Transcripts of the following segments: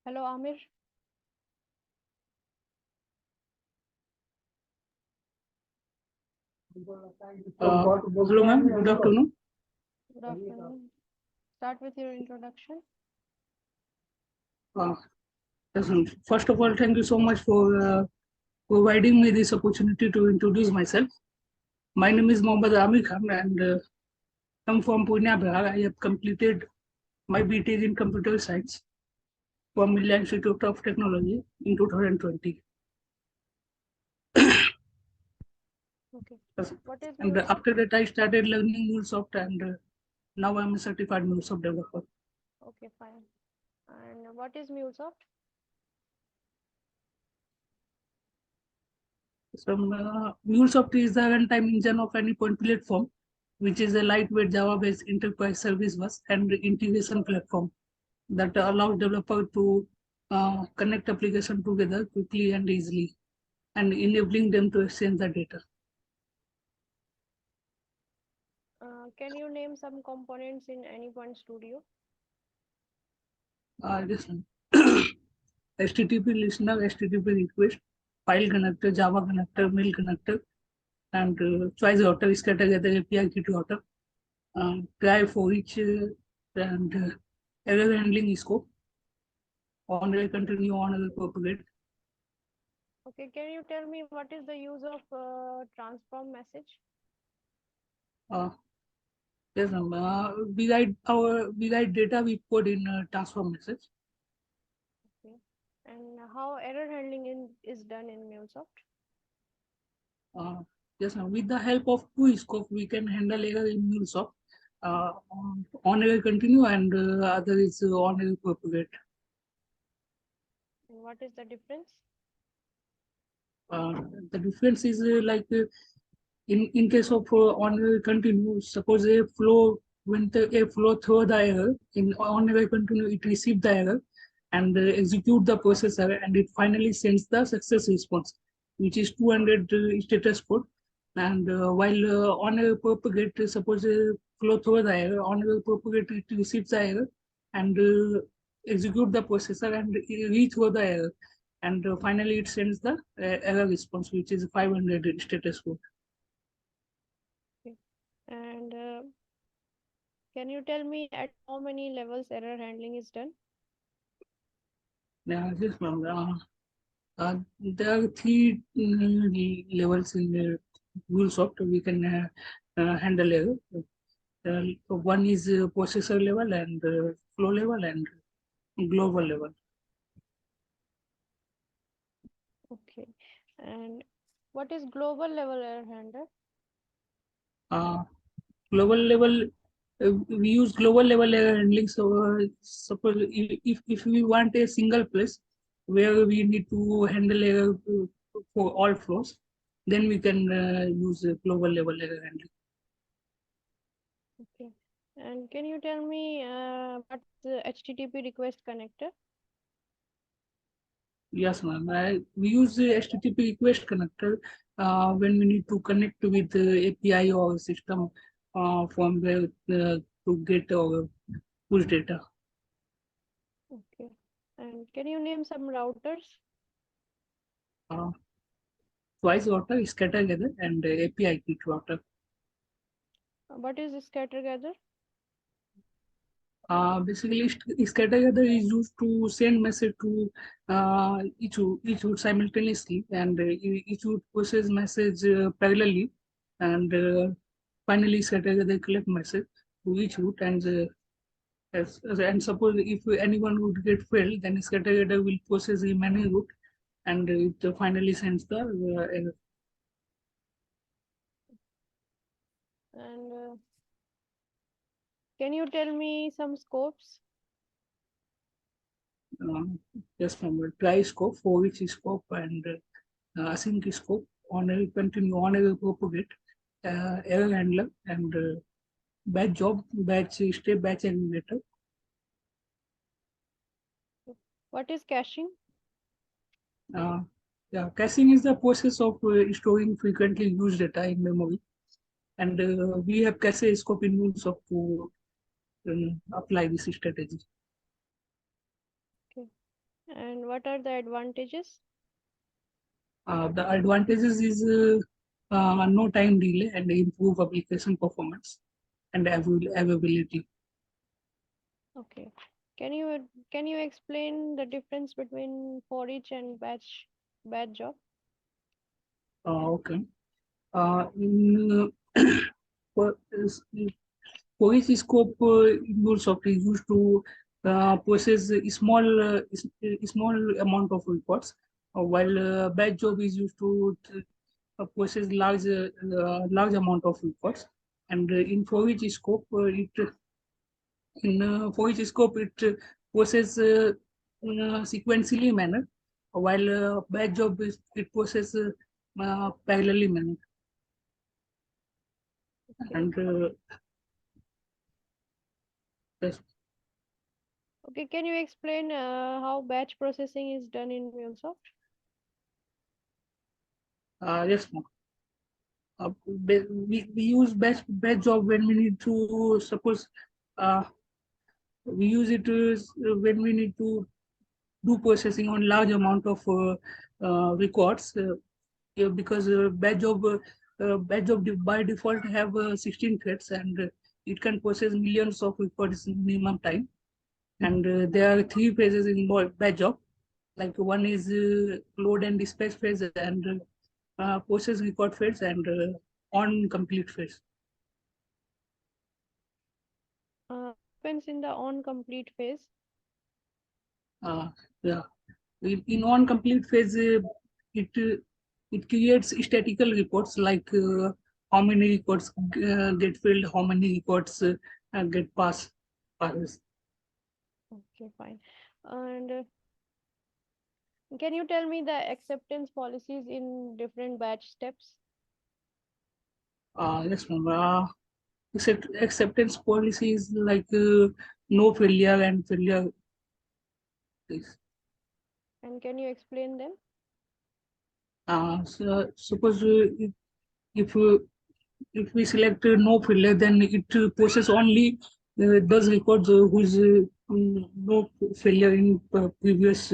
Hello, Amir. Hello, ma'am. Good afternoon. Good afternoon. Start with your introduction. Uh, yes, ma'am. First of all, thank you so much for providing me this opportunity to introduce myself. My name is Mohammad Amir Khan and I'm from Pune, Bihar. I have completed my BTech in Computer Science from India Institute of Technology in 2020. Okay. Yes. What is And Mulesoft? after that, I started learning Mulesoft and now I'm a certified Mulesoft developer. Okay, fine. And what is Mulesoft? So, Mulesoft is the runtime engine of any point platform, which is a lightweight Java-based enterprise service bus and integration platform that allows developer to connect application together quickly and easily, and enabling them to exchange the data. Can you name some components in Anypoint Studio? This one. HTTP listener, HTTP request, file connector, Java connector, mail connector, and choice router is category API key router. Try for each and error handling scope, on will continue, on will propagate. Okay, can you tell me what is the use of transform message? Uh, yes, we write data we put in transform message. Okay. And how error handling is done in Mulesoft? Uh, yes, with the help of two scope, we can handle error in MuleSoft. On error continue and other is on error propagate. And what is the difference? Uh, the difference is in case of on error continue, suppose a flow when a flow through the error in on error continue, it receives the error and execute the processor and it finally sends the success response, which is 200 status code. And while on error propagate, suppose a flow through the error, on error propagate, it receives the error and execute the processor and reach through the error. And finally, it sends the error response, which is 500 status code. Okay. And can you tell me at how many levels error handling is done? Yeah, yes, ma'am. There are three levels in the Mulesoft we can handle error. One is processor level and flow level and global level. Okay. And what is global level error handler? Uh, Global level, we use global level error handling. So, suppose if we want a single place where we need to handle error for all flows, then we can use global level error handling. Okay. And can you tell me what's the HTTP request connector? Yes, ma'am. We use the HTTP request connector when we need to connect with the API or system from where to get or push data. Okay. And can you name some routers? Uh, Twice router, scatter gather, and API key router. What is scatter gather? Basically, scatter gather is used to send message to each route simultaneously, and each route process message parallelly, and finally scatter gather collect message to each route and and suppose if anyone would get failed, then scatter gather will process the many route and it finally sends the error. And can you tell me some scopes? Yes, ma'am. Try scope, for which scope, and async scope, on a continue, on a propagate, error handler, and batch job, batch step, batch aggregator. What is caching? Uh, yeah, caching is the process of storing frequently used data in memory, and we have cache scope in Mulesoft to apply this strategy. Okay. And what are the advantages? The advantages is no time delay and improve application performance and availability. Okay. Can you explain the difference between for each and batch job? Okay. In for, for each scope, Mulesoft is used to process a small amount of reports, while batch job is used to process large amount of reports. And in for each scope, it in for each scope it process sequentially manner, while batch job is it process parallelly manner. Okay. And yes, Okay, can you explain how batch processing is done in MuleSoft? yes, ma'am. We use batch job when we need to suppose uh, we use it when we need to do processing on large amount of records, yeah, because badge of by default have 16 threads, and it can process millions of records in minimum time. And there are three phases in badge job. Like one is load and dispatch phase, and process record phase, and on complete phase. Happens in the on complete phase. Uh, yeah. In on complete phase, it creates statistical reports like how many records get filled, how many records get passes. Okay, fine. And can you tell me the acceptance policies in different batch steps? Yes, ma'am. Acceptance policies like no failure and failure. And can you explain them? So suppose if uh, if we select no failure, then it process only those records whose no failure in previous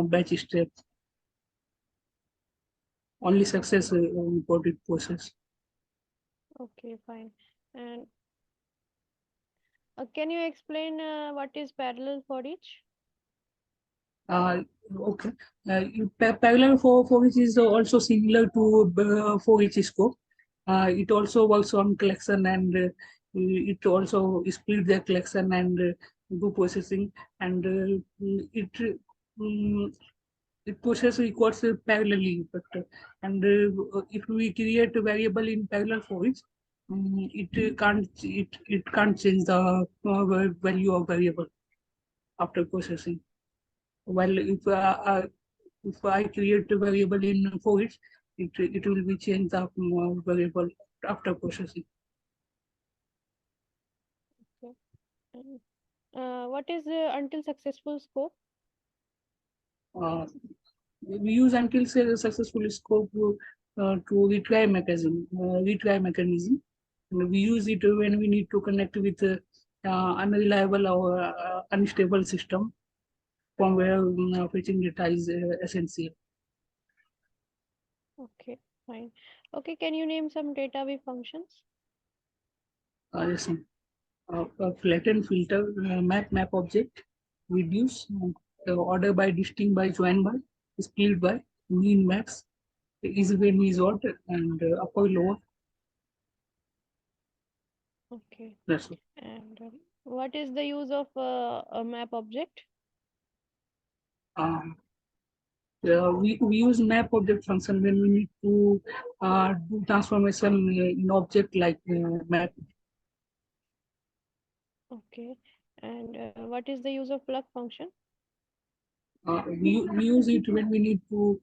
batch steps. Only success reported process. Okay, fine. And can you explain what is parallel for each? Uh, okay. Parallel for which is also similar to for each scope. It also works on collection, and it also split the collection and do processing, and um, it process records parallelly. But and if we create a variable in parallel for it, it can't change the value of variable after processing. While if I create a variable in for it will be changed the variable after processing. Okay. And, what is until successful scope? Uh, we use until successful scope to retry mechanism. And we use it when we need to connect with unreliable or unstable system from where fetching data is essential. Okay, fine. Okay, can you name some database functions? Yes, flatten filter, map object, reduce, order by, distinct by, join by, split by, mean max, easy way means what, and upper lower. Okay. That's all. And what is the use of a map object? Um, we use map object function when we need to do transformation in object like map. Okay. And what is the use of plug function? We use it when we need to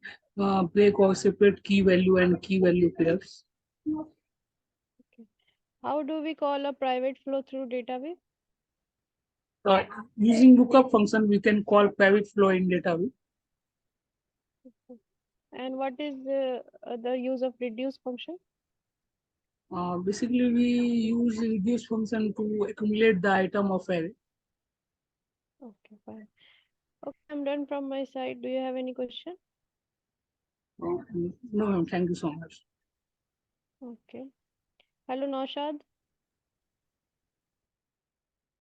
break or separate key value and key value pairs. Okay. How do we call a private flow through database? Uh, Using lookup function, we can call private flow in database. And what is the use of reduce function? Basically, we use reduce function to accumulate the item of array. Okay, fine. Okay, I'm done from my side. Do you have any question? No, ma'am, thank you so much. Okay. Hello, Naushad.